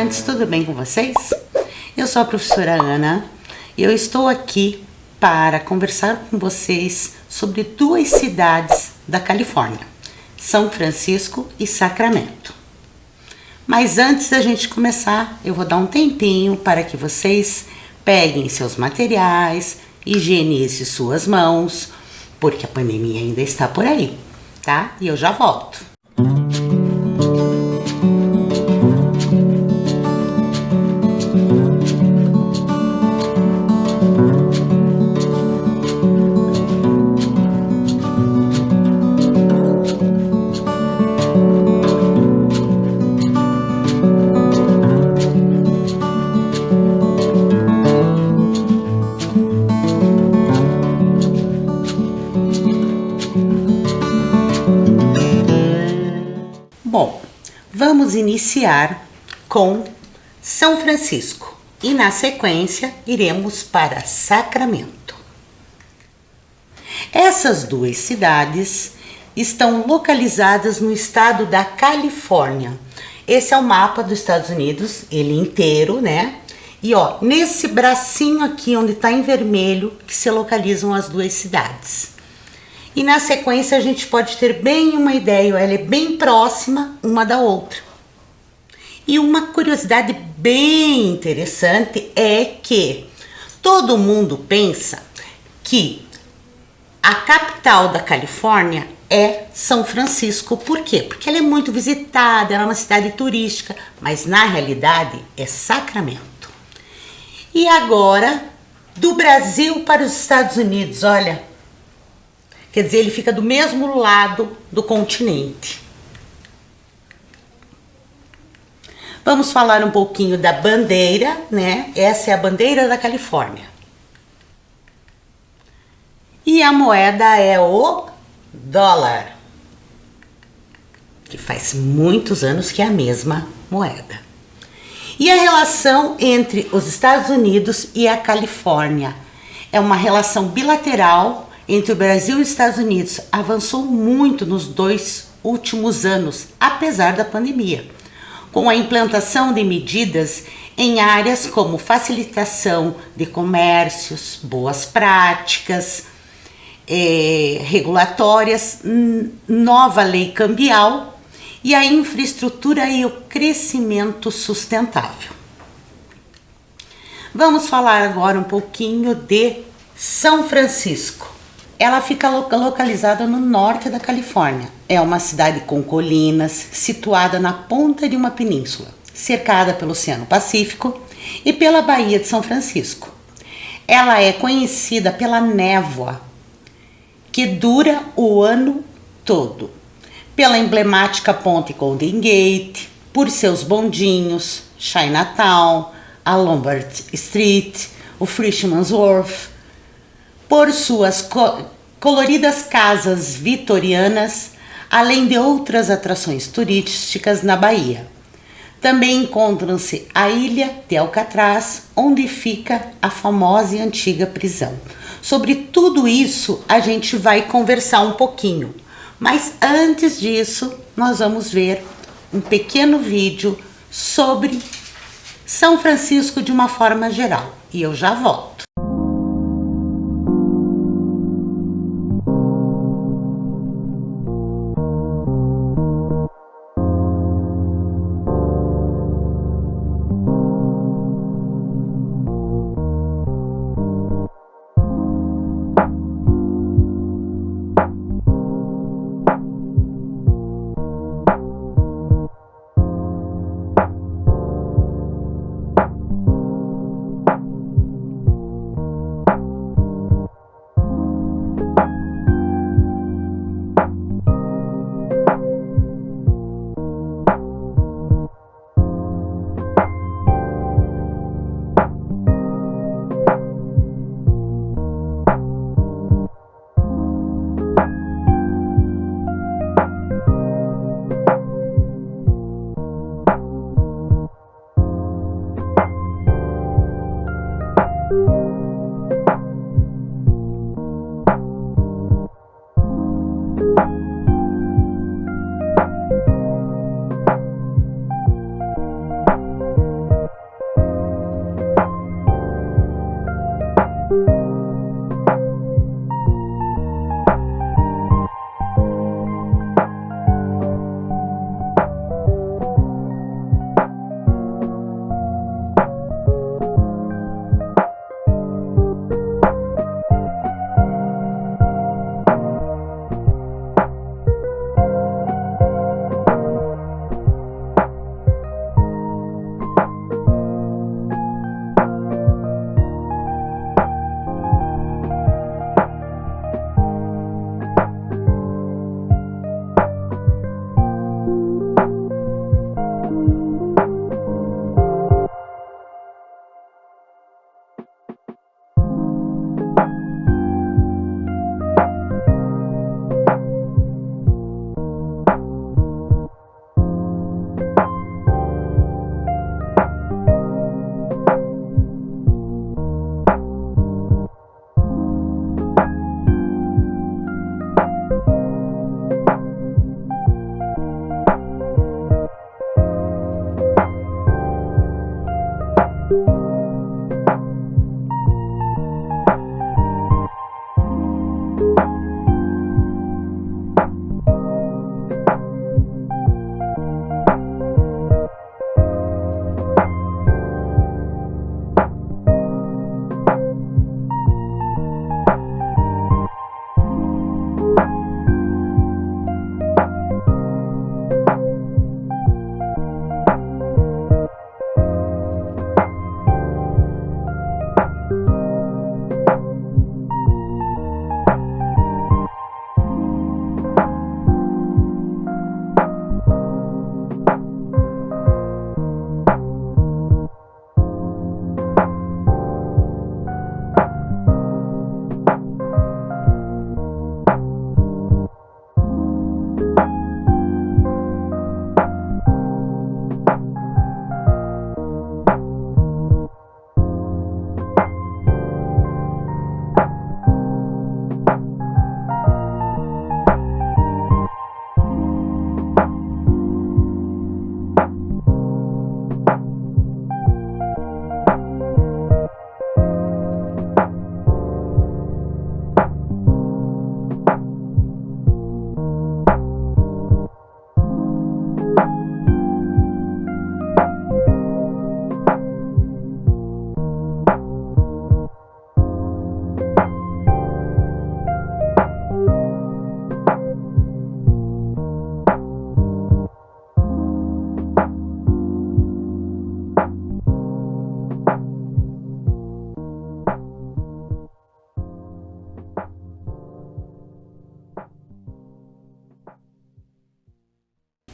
estudantes, tudo bem com vocês? Eu sou a professora Ana e eu estou aqui para conversar com vocês sobre duas cidades da Califórnia, São Francisco e Sacramento. Mas antes da gente começar, eu vou dar um tempinho para que vocês peguem seus materiais, higienizem suas mãos, porque a pandemia ainda está por aí, tá? E eu já volto. Bom, vamos iniciar com São Francisco e na sequência iremos para Sacramento. Essas duas cidades estão localizadas no estado da Califórnia. Esse é o mapa dos Estados Unidos, ele inteiro, né? E ó, nesse bracinho aqui onde está em vermelho que se localizam as duas cidades. E na sequência a gente pode ter bem uma ideia, ela é bem próxima uma da outra. E uma curiosidade bem interessante é que todo mundo pensa que a capital da Califórnia é São Francisco. Por quê? Porque ela é muito visitada, ela é uma cidade turística, mas na realidade é Sacramento. E agora, do Brasil para os Estados Unidos, olha... Quer dizer, ele fica do mesmo lado do continente. Vamos falar um pouquinho da bandeira, né? Essa é a bandeira da Califórnia. E a moeda é o dólar, que faz muitos anos que é a mesma moeda. E a relação entre os Estados Unidos e a Califórnia é uma relação bilateral entre o Brasil e os Estados Unidos. Avançou muito nos 2 últimos anos, apesar da pandemia, com a implantação de medidas em áreas como facilitação de comércios, boas práticas, regulatórias, nova lei cambial e a infraestrutura e o crescimento sustentável. Vamos falar agora um pouquinho de São Francisco. Ela fica localizada no norte da Califórnia. É uma cidade com colinas, situada na ponta de uma península, cercada pelo Oceano Pacífico e pela Baía de São Francisco. Ela é conhecida pela névoa, que dura o ano todo, pela emblemática ponte Golden Gate, por seus bondinhos, Chinatown, a Lombard Street, o Fisherman's Wharf, por suas coloridas casas vitorianas, além de outras atrações turísticas na Bahia. Também encontram-se a ilha de Alcatraz, onde fica a famosa e antiga prisão. Sobre tudo isso a gente vai conversar um pouquinho, mas antes disso nós vamos ver um pequeno vídeo sobre São Francisco de uma forma geral e eu já volto.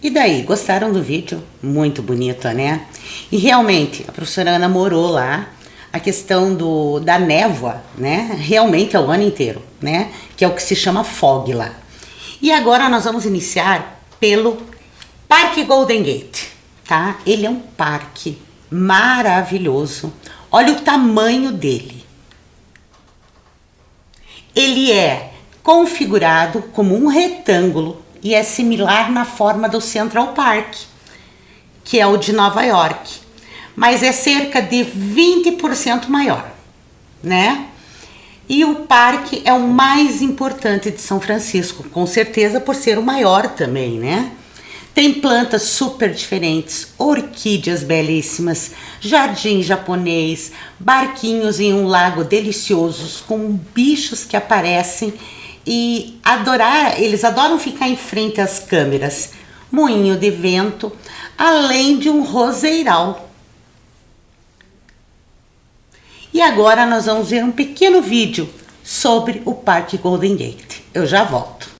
E daí, gostaram do vídeo? Muito bonito, né? E realmente, a professora Ana morou lá. A questão da névoa, né? Realmente é o ano inteiro, né? Que é o que se chama fog lá. E agora nós vamos iniciar pelo Parque Golden Gate, tá? Ele é um parque maravilhoso. Olha o tamanho dele. Ele é configurado como um retângulo e é similar na forma do Central Park, que é o de Nova York, mas é cerca de 20% maior, né? E o parque é o mais importante de São Francisco, com certeza por ser o maior também, né? Tem plantas super diferentes, orquídeas belíssimas, jardim japonês, barquinhos em um lago deliciosos com bichos que aparecem e eles adoram ficar em frente às câmeras, moinho de vento, além de um roseiral. E agora nós vamos ver um pequeno vídeo sobre o Parque Golden Gate. Eu já volto.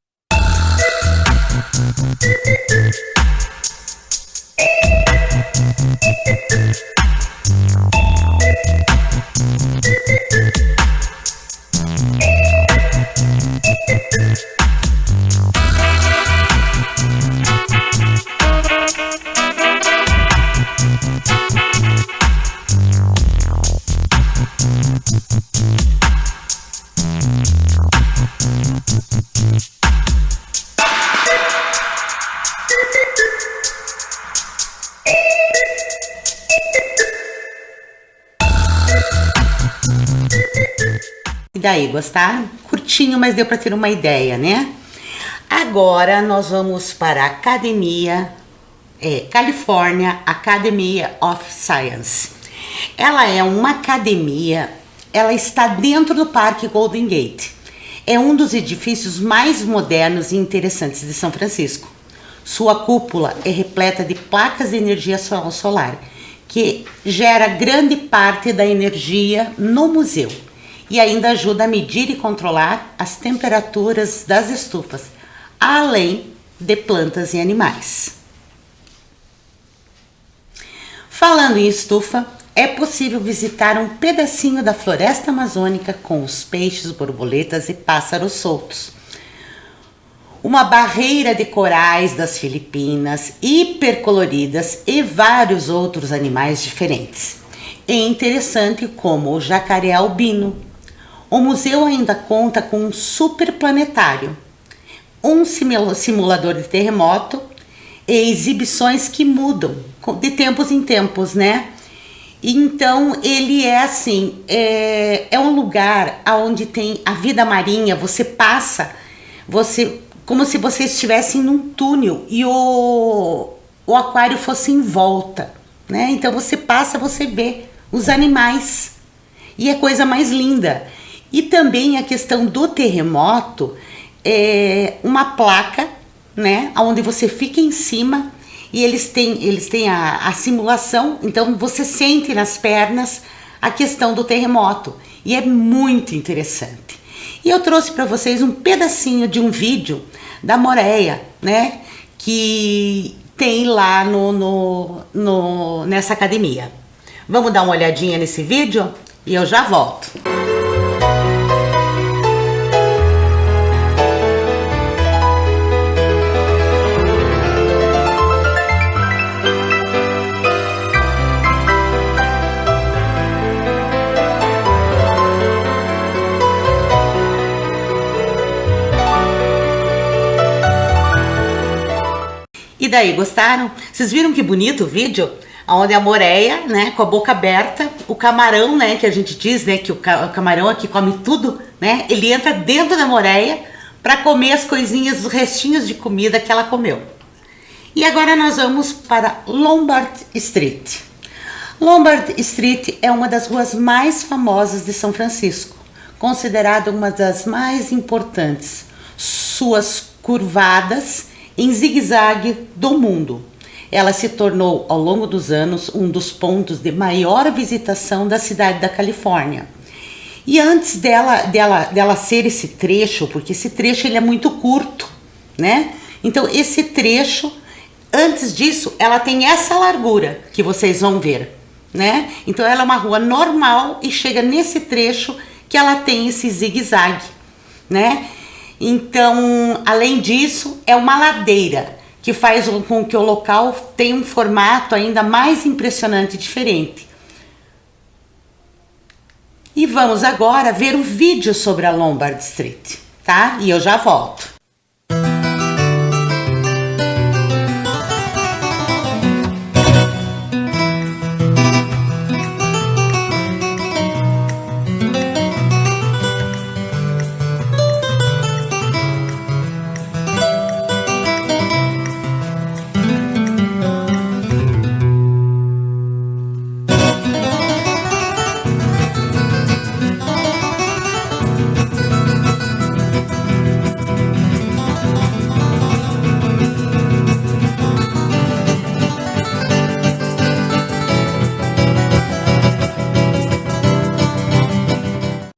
E daí, gostaram? Curtinho, mas deu para ter uma ideia, né? Agora nós vamos para a academia California Academy of Science. Ela é uma academia, ela está dentro do Parque Golden Gate. É um dos edifícios mais modernos e interessantes de São Francisco. Sua cúpula é repleta de placas de energia solar, que gera grande parte da energia no museu e ainda ajuda a medir e controlar as temperaturas das estufas, além de plantas e animais. Falando em estufa, é possível visitar um pedacinho da floresta amazônica com os peixes, borboletas e pássaros soltos. Uma barreira de corais das Filipinas, hipercoloridas e vários outros animais diferentes. É interessante como o jacaré albino. O museu ainda conta com um super planetário, um simulador de terremoto e exibições que mudam de tempos em tempos, né? Então ele é assim, é um lugar onde tem a vida marinha. Você passa, como se você estivesse num túnel e o aquário fosse em volta, né? Então você passa, você vê os animais e é coisa mais linda. E também a questão do terremoto, uma placa, né, onde você fica em cima e eles têm a simulação, então você sente nas pernas a questão do terremoto e é muito interessante. E eu trouxe para vocês um pedacinho de um vídeo da Moreia, né, que tem lá nessa academia. Vamos dar uma olhadinha nesse vídeo e eu já volto. E daí, gostaram? Vocês viram que bonito o vídeo? Onde a Moreia, né, com a boca aberta, o camarão, né, que a gente diz, né, que o camarão aqui come tudo, né, ele entra dentro da Moreia para comer as coisinhas, os restinhos de comida que ela comeu. E agora nós vamos para Lombard Street. Lombard Street é uma das ruas mais famosas de São Francisco, considerada uma das mais importantes. Suas curvadas em zigue-zague do mundo. Ela se tornou, ao longo dos anos, um dos pontos de maior visitação da cidade da Califórnia. E antes dela ser esse trecho, porque esse trecho ele é muito curto, né? Então, esse trecho, antes disso, ela tem essa largura que vocês vão ver, né? Então, ela é uma rua normal e chega nesse trecho que ela tem esse zigue-zague, né? Então, além disso, é uma ladeira que faz com que o local tenha um formato ainda mais impressionante e diferente. E vamos agora ver o vídeo sobre a Lombard Street, tá? E eu já volto.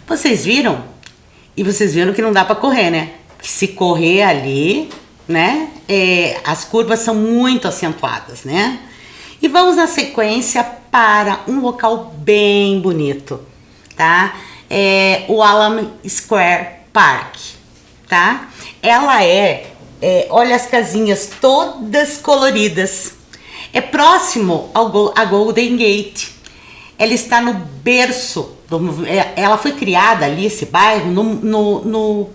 Vocês viram? E vocês viram que não dá para correr, né? Se correr ali, né? As curvas são muito acentuadas, né? E vamos na sequência para um local bem bonito, tá? O Alamo Square Park, tá? Ela olha as casinhas todas coloridas. É próximo a Golden Gate. Ela está no berço, ela foi criada ali, esse bairro,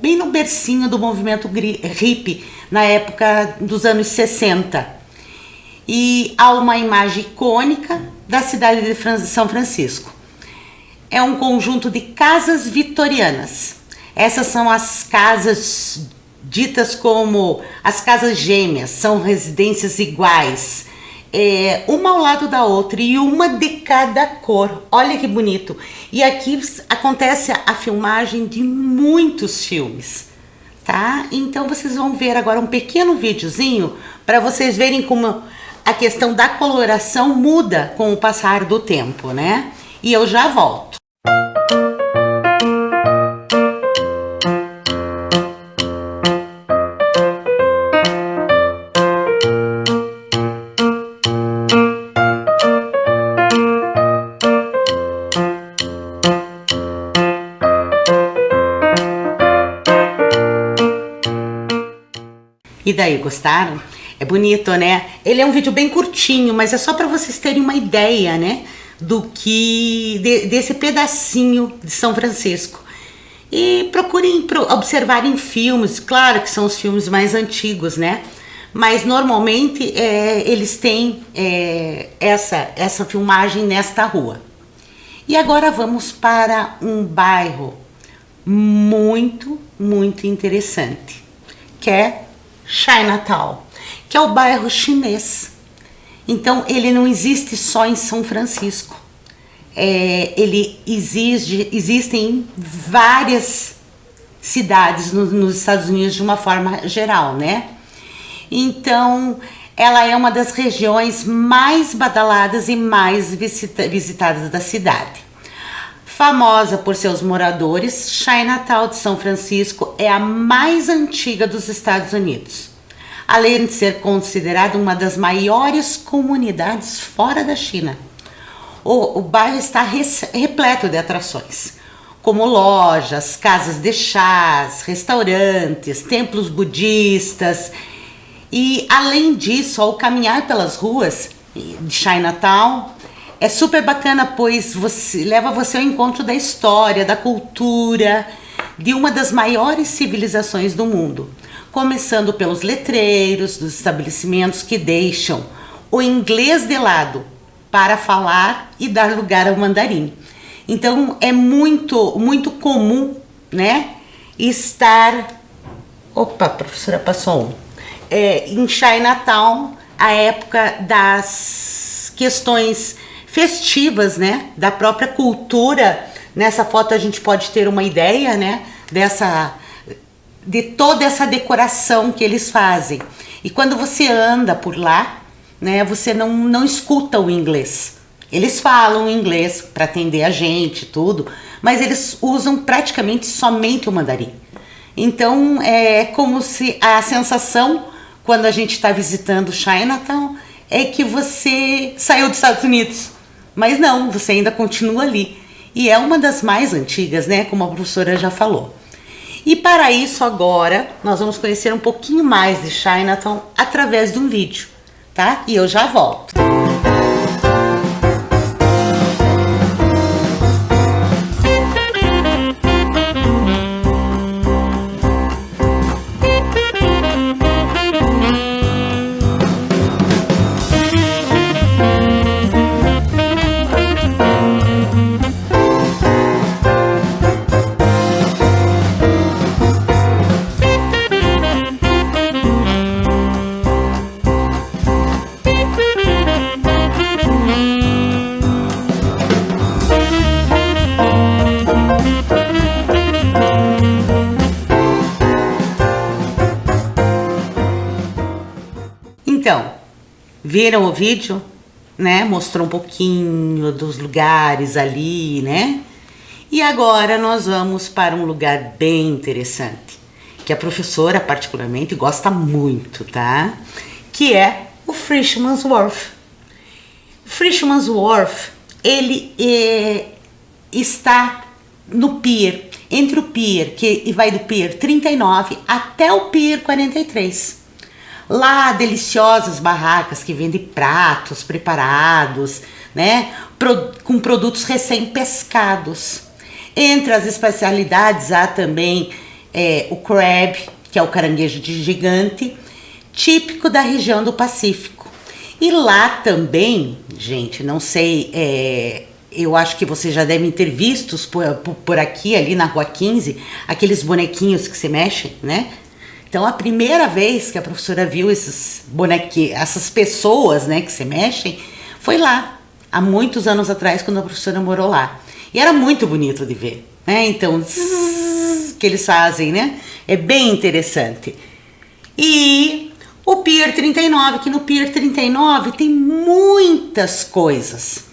bem no bercinho do movimento hippie, na época dos anos 60. E há uma imagem icônica da cidade de São Francisco. É um conjunto de casas vitorianas. Essas são as casas ditas como as casas gêmeas, são residências iguais. Uma ao lado da outra e uma de cada cor. Olha que bonito. E aqui acontece a filmagem de muitos filmes, tá? Então vocês vão ver agora um pequeno videozinho para vocês verem como a questão da coloração muda com o passar do tempo, né? E eu já volto. E daí, gostaram? É bonito, né? Ele é um vídeo bem curtinho, mas é só para vocês terem uma ideia, né? Desse pedacinho de São Francisco. E procurem observar em filmes, claro que são os filmes mais antigos, né? Mas normalmente eles têm essa filmagem nesta rua. E agora vamos para um bairro muito, muito interessante, que é Chinatown, que é o bairro chinês. Então ele não existe só em São Francisco. Existem várias cidades nos Estados Unidos de uma forma geral, né? Então, ela é uma das regiões mais badaladas e mais visitadas da cidade. Famosa por seus moradores, Chinatown de São Francisco é a mais antiga dos Estados Unidos, além de ser considerada uma das maiores comunidades fora da China. O bairro está repleto de atrações, como lojas, casas de chás, restaurantes, templos budistas. E além disso, ao caminhar pelas ruas de Chinatown, é super bacana, pois leva você ao encontro da história, da cultura, de uma das maiores civilizações do mundo. Começando pelos letreiros dos estabelecimentos que deixam o inglês de lado para falar e dar lugar ao mandarim. Então é muito comum, né, estar... Opa, a professora passou em Chinatown, a época das questões festivas, né, da própria cultura. Nessa foto a gente pode ter uma ideia, né, de toda essa decoração que eles fazem. E quando você anda por lá, né, você não escuta o inglês. Eles falam inglês para atender a gente, tudo, mas eles usam praticamente somente o mandarim. Então é como se a sensação quando a gente está visitando Chinatown é que você saiu dos Estados Unidos, mas não, você ainda continua ali. E é uma das mais antigas, né, como a professora já falou. E para isso agora nós vamos conhecer um pouquinho mais de Chinatown através de um vídeo, tá? E eu já volto. Então, viram o vídeo, né? Mostrou um pouquinho dos lugares ali, né? E agora nós vamos para um lugar bem interessante, que a professora particularmente gosta muito, tá? Que é o Fisherman's Wharf. O Fisherman's Wharf, ele está no pier, entre o pier, que vai do pier 39 até o pier 43. Lá, deliciosas barracas que vendem pratos preparados, né, com produtos recém-pescados. Entre as especialidades há também o crab, que é o caranguejo gigante, típico da região do Pacífico. E lá também, gente, não sei, eu acho que vocês já devem ter visto por aqui, ali na Rua 15, aqueles bonequinhos que se mexem, né? Então, a primeira vez que a professora viu esses bonequinhos, essas pessoas, né, que se mexem, foi lá, há muitos anos atrás, quando a professora morou lá. E era muito bonito de ver, né? Então, que eles fazem, né? É bem interessante. E o Pier 39, que no Pier 39 tem muitas coisas.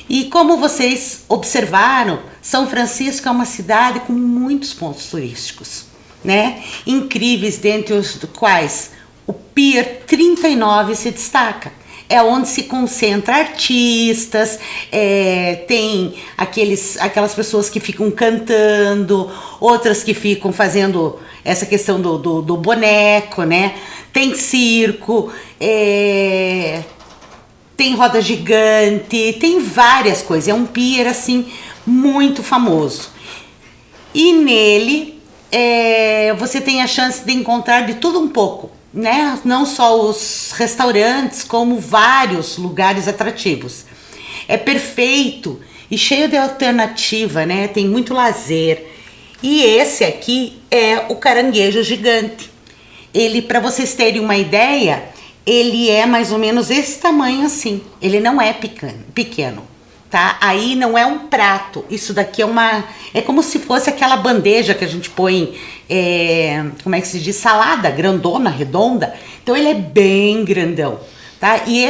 E como vocês observaram, São Francisco é uma cidade com muitos pontos turísticos, né? Incríveis, dentre os quais o Pier 39 se destaca. É onde se concentra artistas, tem aquelas pessoas que ficam cantando, outras que ficam fazendo essa questão do boneco, né? Tem circo, tem roda gigante, tem várias coisas. É um pier assim muito famoso. E nele você tem a chance de encontrar de tudo um pouco, né? Não só os restaurantes, como vários lugares atrativos. É perfeito e cheio de alternativa, né? Tem muito lazer. E esse aqui é o caranguejo gigante. Ele, para vocês terem uma ideia, ele é mais ou menos esse tamanho assim. Ele não é pequeno, tá? Aí não é um prato, isso daqui é como se fosse aquela bandeja que a gente põe, como é que se diz? Salada, grandona, redonda. Então ele é bem grandão, tá? E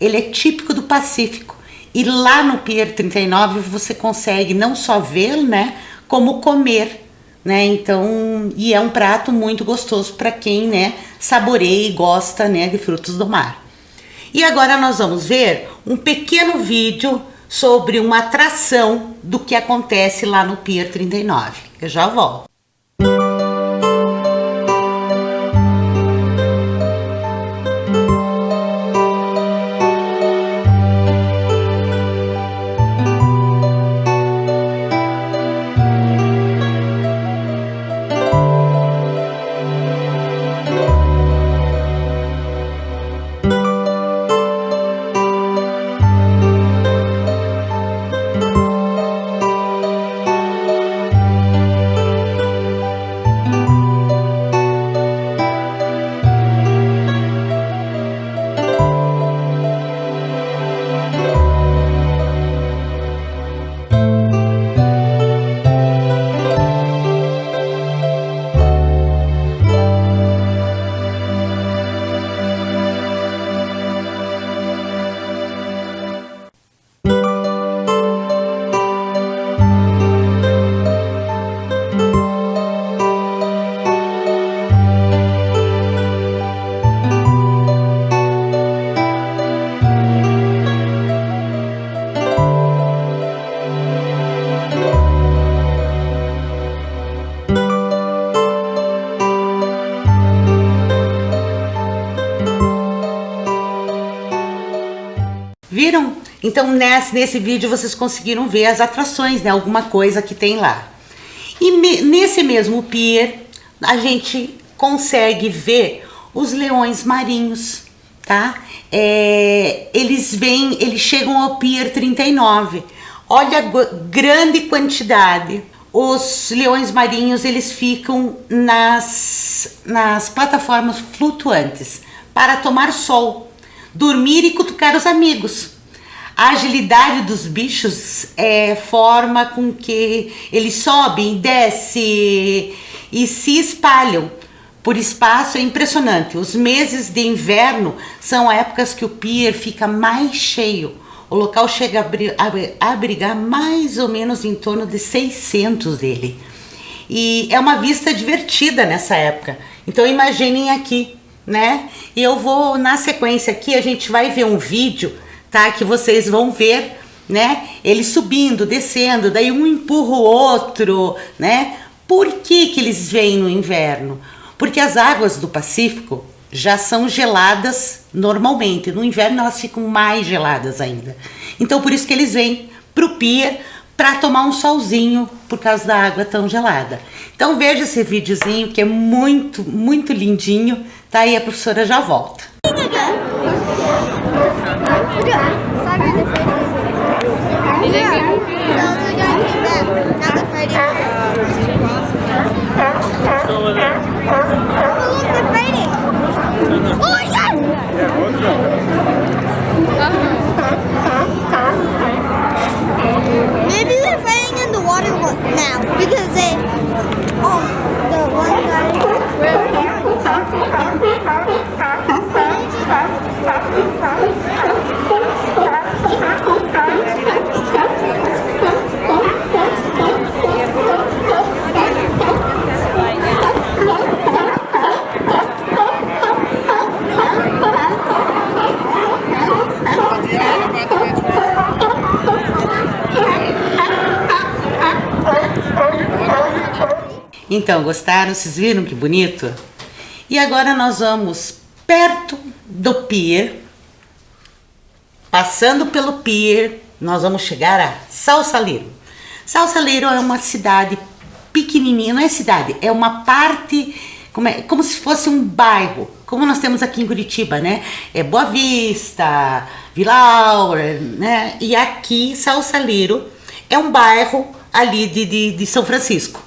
ele é típico do Pacífico. E lá no Pier 39 você consegue não só ver, né, como comer, né? Então, e é um prato muito gostoso para quem, né, saboreia e gosta, né, de frutos do mar. E agora nós vamos ver um pequeno vídeo sobre uma atração do que acontece lá no Pier 39. Eu já volto. Viram? Então nesse vídeo vocês conseguiram ver as atrações, né? Alguma coisa que tem lá. E nesse mesmo pier a gente consegue ver os leões marinhos, tá? Eles chegam ao Pier 39. Olha a grande quantidade. Os leões marinhos, eles ficam nas plataformas flutuantes para tomar sol, dormir e cutucar os amigos. A agilidade dos bichos forma com que eles sobem, descem e se espalham por espaço. É impressionante. Os meses de inverno são épocas que o pier fica mais cheio. O local chega a abrigar mais ou menos em torno de 600 dele. E é uma vista divertida nessa época. Então imaginem aqui, né? E eu vou, na sequência aqui, a gente vai ver um vídeo, tá? Que vocês vão ver, né? Eles subindo, descendo, daí um empurra o outro, né? Por que eles vêm no inverno? Porque as águas do Pacífico já são geladas normalmente. No inverno elas ficam mais geladas ainda. Então por isso que eles vêm pro pier para tomar um solzinho por causa da água tão gelada. Então veja esse videozinho que é muito, muito lindinho, tá? E a professora já volta. Maybe they're fighting in the water now because they. Oh, the one guy. Então, gostaram? Vocês viram que bonito? E agora nós vamos perto do pier. Passando pelo pier, nós vamos chegar a Sausalito. Sausalito é uma cidade pequenininha, não é cidade, é uma parte, como se fosse um bairro, como nós temos aqui em Curitiba, né? É Boa Vista, Vila Aura, né? E aqui, Sausalito, é um bairro ali de São Francisco.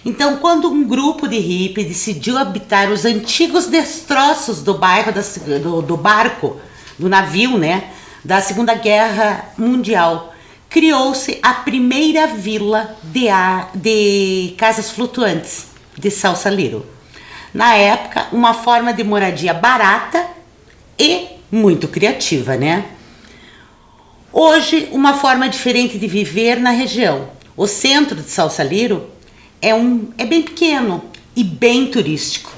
Então, quando um grupo de hippie decidiu habitar os antigos destroços do bairro do barco, do navio, né? da Segunda Guerra Mundial, criou-se a primeira vila de casas flutuantes de Sausalito. Na época, uma forma de moradia barata e muito criativa, né? Hoje, uma forma diferente de viver na região. O centro de Sausalito é bem pequeno e bem turístico.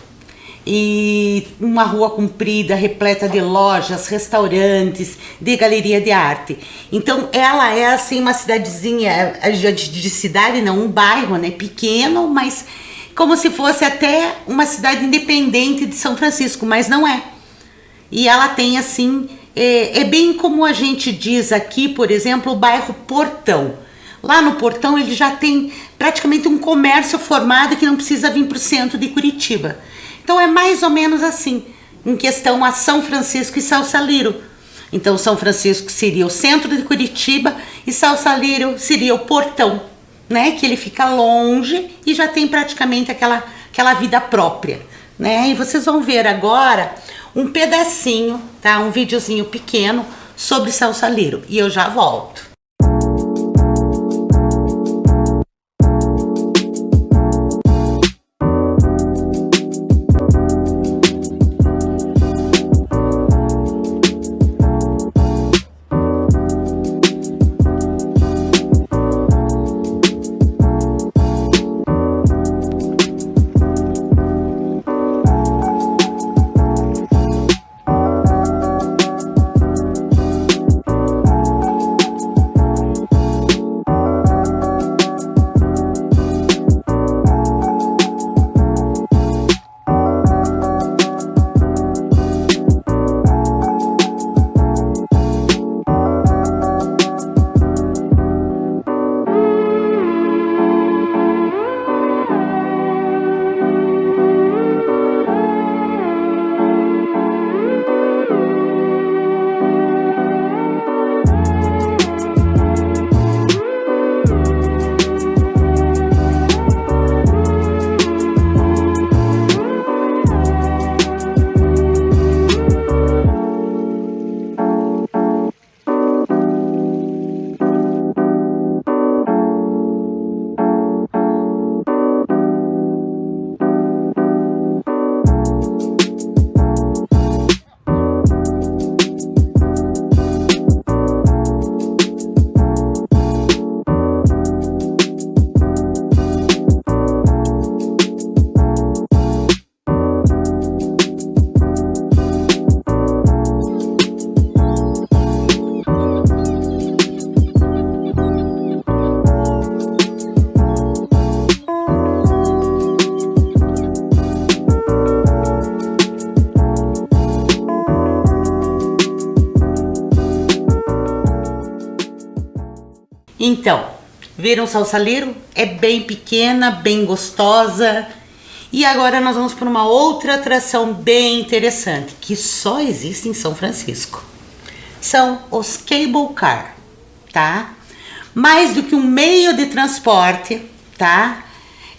E uma rua comprida, repleta de lojas, restaurantes, de galeria de arte. Então ela é assim uma cidadezinha, de cidade não, um bairro, né, pequeno, mas como se fosse até uma cidade independente de São Francisco, mas não é. E ela tem assim, é bem como a gente diz aqui, por exemplo, o bairro Portão. Lá no Portão ele já tem praticamente um comércio formado que não precisa vir para o centro de Curitiba. Então é mais ou menos assim, em questão a São Francisco e Sausalito. Então São Francisco seria o centro de Curitiba e Sausalito seria o Portão, né? Que ele fica longe e já tem praticamente aquela vida própria, né? E vocês vão ver agora um pedacinho, tá? Um videozinho pequeno sobre Sausalito e eu já volto. Então, viram Sausalito? É bem pequena, bem gostosa. E agora nós vamos para uma outra atração bem interessante, que só existe em São Francisco. São os cable car, tá? Mais do que um meio de transporte, tá?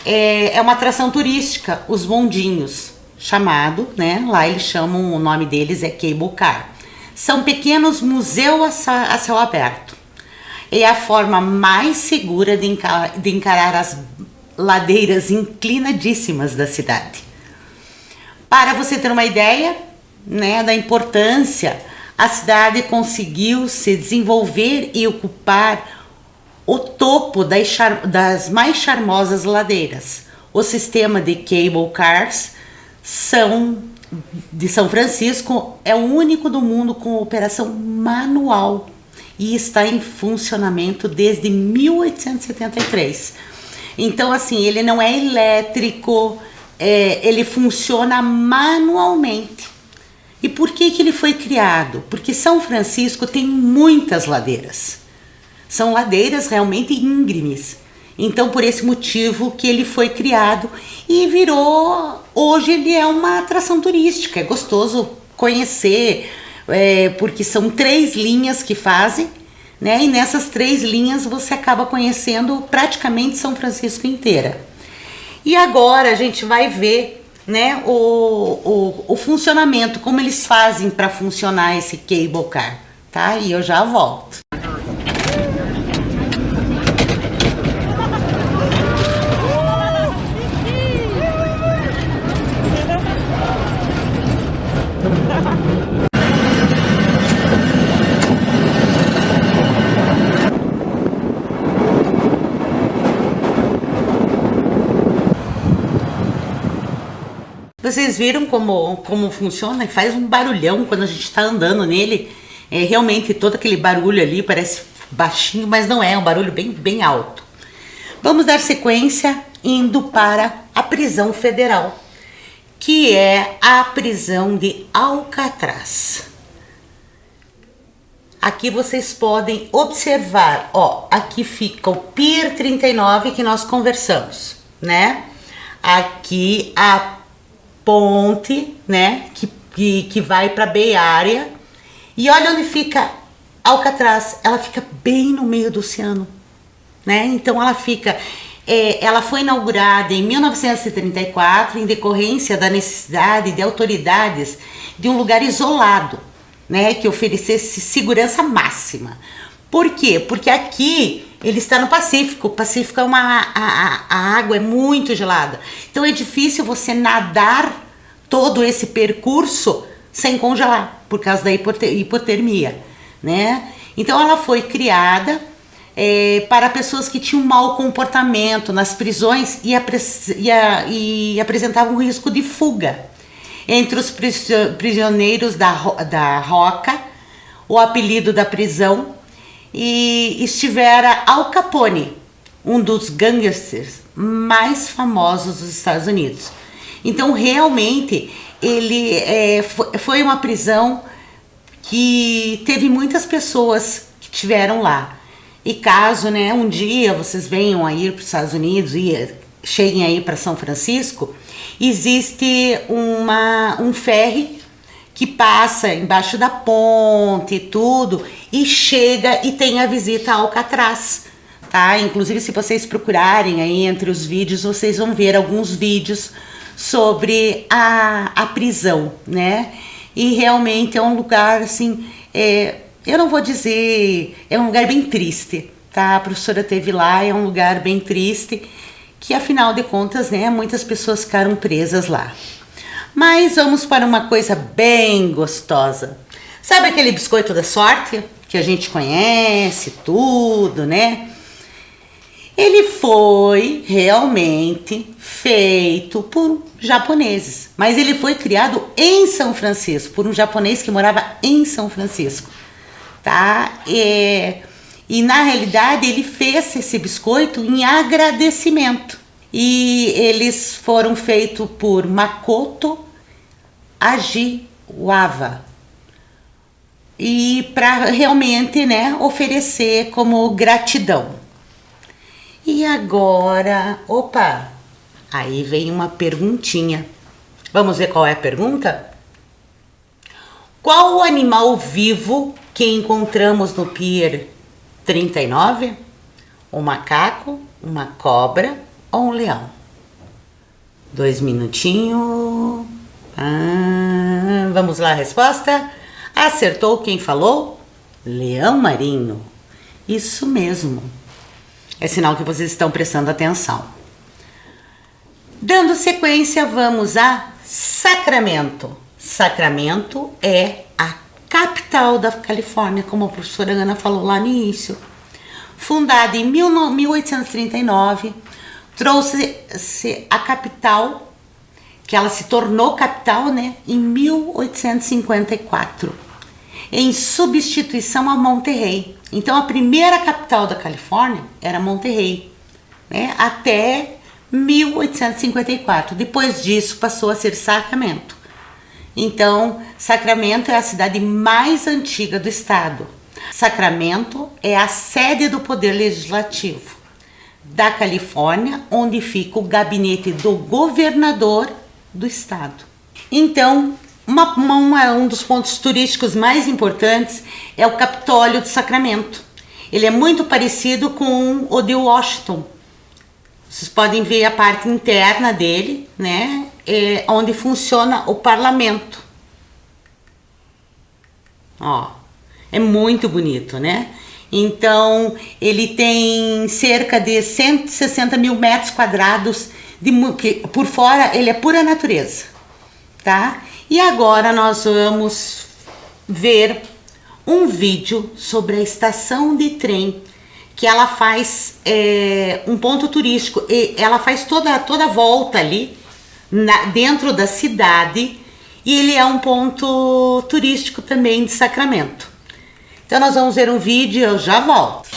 É uma atração turística, os bondinhos, chamado, né? Lá eles chamam, o nome deles é cable car. São pequenos museus a céu aberto. É a forma mais segura de encarar as ladeiras inclinadíssimas da cidade. Para você ter uma ideia, né, da importância, a cidade conseguiu se desenvolver e ocupar o topo das mais charmosas ladeiras. O sistema de cable cars de São Francisco é o único do mundo com operação manual e está em funcionamento desde 1873. Então, assim, ele não é elétrico, ele funciona manualmente. E por que ele foi criado? Porque São Francisco tem muitas ladeiras. São ladeiras realmente íngremes. Então, por esse motivo que ele foi criado e hoje ele é uma atração turística. É gostoso conhecer, porque são 3 linhas que fazem, né? E nessas 3 linhas você acaba conhecendo praticamente São Francisco inteira. E agora a gente vai ver, né, o funcionamento, como eles fazem para funcionar esse cable car, tá? E eu já volto. Vocês viram como funciona? Faz um barulhão quando a gente está andando nele. Realmente todo aquele barulho ali parece baixinho, mas não é um barulho bem alto. Vamos dar sequência indo para a prisão federal, que é a prisão de Alcatraz. Aqui vocês podem observar, ó, aqui fica o Pier 39 que nós conversamos, né? Aqui a ponte, né, que vai para Bay Area. E olha onde fica Alcatraz, ela fica bem no meio do oceano, né? Então ela foi inaugurada em 1934 em decorrência da necessidade de autoridades de um lugar isolado, né, que oferecesse segurança máxima. Por quê? Porque aqui ele está no Pacífico. O Pacífico é a água é muito gelada. Então é difícil você nadar todo esse percurso sem congelar, por causa da hipotermia, né? Então ela foi criada para pessoas que tinham mau comportamento nas prisões e apresentavam risco de fuga. Entre os prisioneiros da Roca, o apelido da prisão, e estivera Al Capone, um dos gangsters mais famosos dos Estados Unidos. Então realmente ele foi uma prisão que teve muitas pessoas que estiveram lá. E caso, né, um dia vocês venham a ir para os Estados Unidos e cheguem aí para São Francisco, existe um ferry que passa embaixo da ponte e tudo, e chega e tem a visita a Alcatraz, tá? Inclusive, se vocês procurarem aí entre os vídeos, vocês vão ver alguns vídeos sobre a prisão, né? E realmente é um lugar, assim, eu não vou dizer, é um lugar bem triste, tá? A professora teve lá, é um lugar bem triste, que afinal de contas, né, muitas pessoas ficaram presas lá. Mas vamos para uma coisa bem gostosa. Sabe aquele biscoito da sorte que a gente conhece, tudo, né? Ele foi realmente feito por japoneses, mas ele foi criado em São Francisco, por um japonês que morava em São Francisco, tá? E na realidade ele fez esse biscoito em agradecimento. E eles foram feitos por Makoto Ajiwava. E para realmente, né, oferecer como gratidão. E agora, opa, aí vem uma perguntinha. Vamos ver qual é a pergunta? Qual o animal vivo que encontramos no Pier 39? Um macaco, uma cobra ou um leão? 2 minutinhos. Vamos lá a resposta. Acertou quem falou? Leão marinho. Isso mesmo. É sinal que vocês estão prestando atenção. Dando sequência, vamos a Sacramento. Sacramento é a capital da Califórnia, como a professora Ana falou lá no início. Fundada em 1839, trouxe a capital, que ela se tornou capital, né, em 1854, em substituição a Monterrey. Então a primeira capital da Califórnia era Monterrey, né, até 1854. Depois disso passou a ser Sacramento. Então Sacramento é a cidade mais antiga do estado. Sacramento é a sede do Poder Legislativo da Califórnia, onde fica o gabinete do governador do estado. Então, um dos pontos turísticos mais importantes é o Capitólio de Sacramento. Ele é muito parecido com o de Washington. Vocês podem ver a parte interna dele, né? Onde funciona o parlamento. Ó. É muito bonito, né? Então, ele tem cerca de 160 mil metros quadrados, que por fora ele é pura natureza, tá? E agora nós vamos ver um vídeo sobre a estação de trem, que ela faz um ponto turístico, e ela faz toda a volta ali, dentro da cidade, e ele é um ponto turístico também de Sacramento. Então nós vamos ver um vídeo e eu já volto.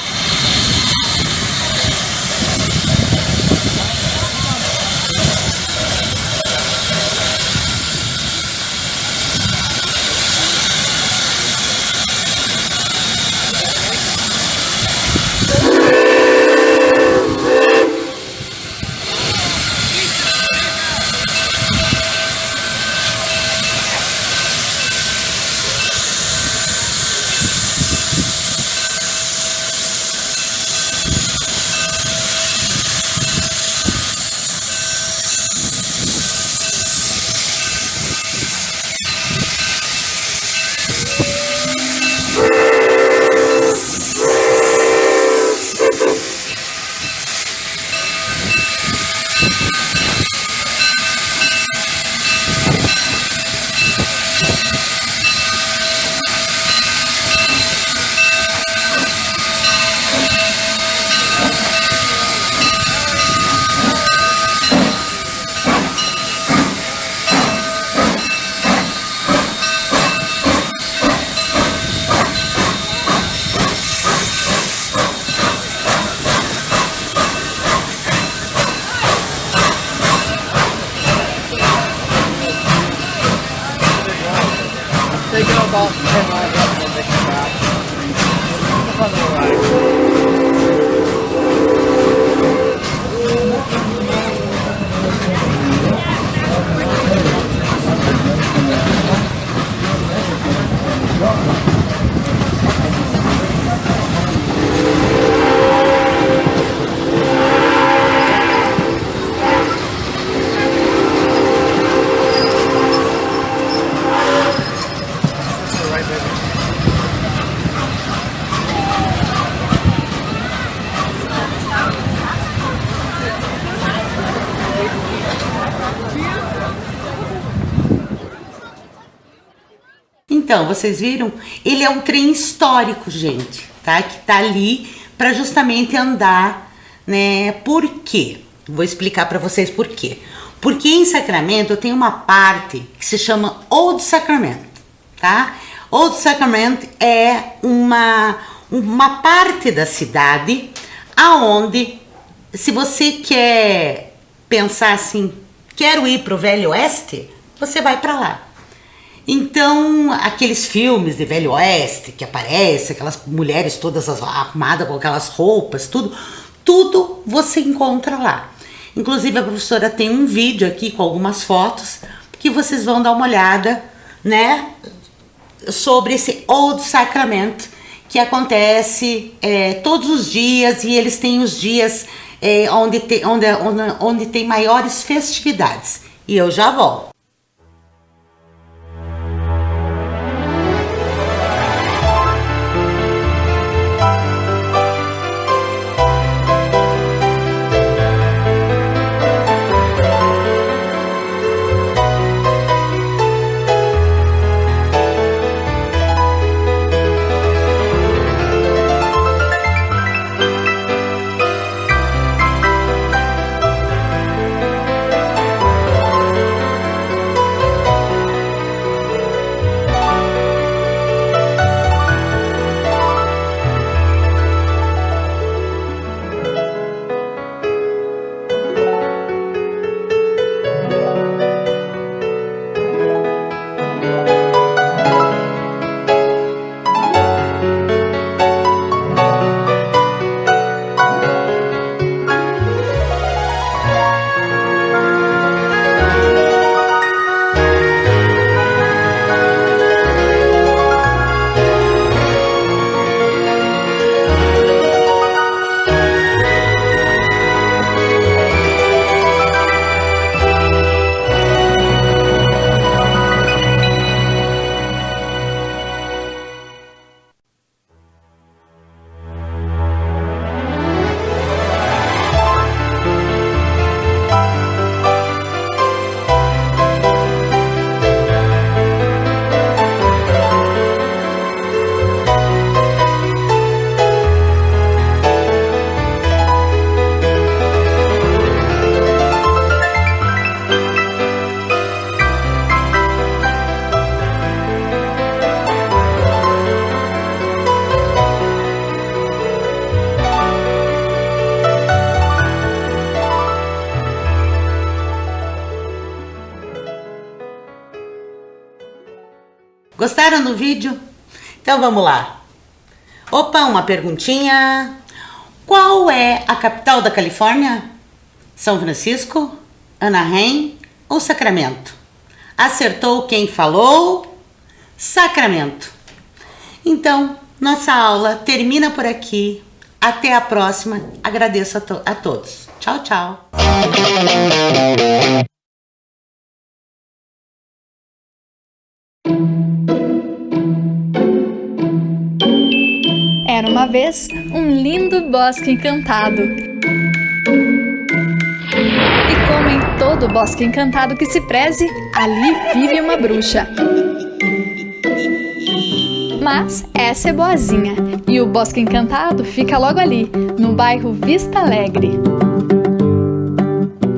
They go about 10 miles up and then they come back. It's a fun little ride. Então, vocês viram? Ele é um trem histórico, gente, tá? Que tá ali para justamente andar, né? Por quê? Vou explicar para vocês por quê. Porque em Sacramento tem uma parte que se chama Old Sacramento, tá? Old Sacramento é uma parte da cidade aonde, se você quer pensar assim, quero ir pro Velho Oeste, você vai para lá. Então, aqueles filmes de Velho Oeste que aparecem, aquelas mulheres todas arrumadas com aquelas roupas, tudo você encontra lá. Inclusive, a professora tem um vídeo aqui com algumas fotos que vocês vão dar uma olhada, né, sobre esse Old Sacramento que acontece todos os dias, e eles têm os dias onde tem maiores festividades. E eu já volto. Gostaram do vídeo? Então vamos lá. Opa, uma perguntinha. Qual é a capital da Califórnia? São Francisco, Anaheim ou Sacramento? Acertou quem falou? Sacramento. Então, nossa aula termina por aqui. Até a próxima. Agradeço a todos. Tchau, tchau. Era uma vez um lindo bosque encantado. E como em todo bosque encantado que se preze, ali vive uma bruxa. Mas essa é boazinha, e o Bosque Encantado fica logo ali, no bairro Vista Alegre.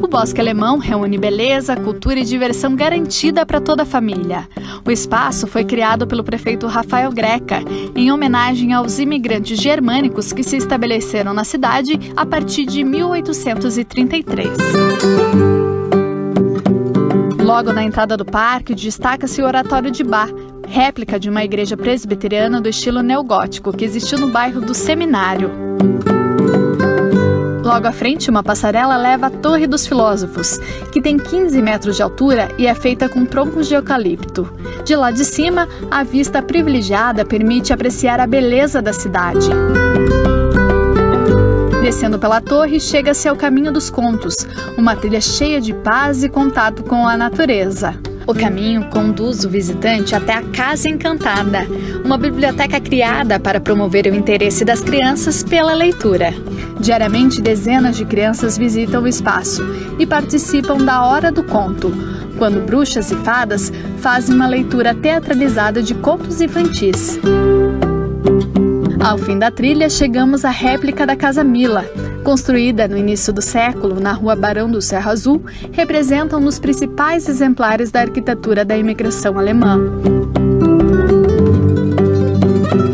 O Bosque Alemão reúne beleza, cultura e diversão garantida para toda a família. O espaço foi criado pelo prefeito Rafael Greca, em homenagem aos imigrantes germânicos que se estabeleceram na cidade a partir de 1833. Logo na entrada do parque, destaca-se o Oratório de Bá, réplica de uma igreja presbiteriana do estilo neogótico que existiu no bairro do Seminário. Logo à frente, uma passarela leva à Torre dos Filósofos, que tem 15 metros de altura e é feita com troncos de eucalipto. De lá de cima, a vista privilegiada permite apreciar a beleza da cidade. Descendo pela torre, chega-se ao Caminho dos Contos, uma trilha cheia de paz e contato com a natureza. O caminho conduz o visitante até a Casa Encantada, uma biblioteca criada para promover o interesse das crianças pela leitura. Diariamente, dezenas de crianças visitam o espaço e participam da Hora do Conto, quando bruxas e fadas fazem uma leitura teatralizada de contos infantis. Ao fim da trilha, chegamos à réplica da Casa Mila. Construída no início do século, na rua Barão do Cerro Azul, representa um dos principais exemplares da arquitetura da imigração alemã.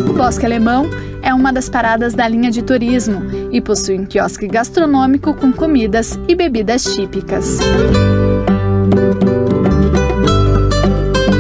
O Bosque Alemão é uma das paradas da linha de turismo e possui um quiosque gastronômico com comidas e bebidas típicas.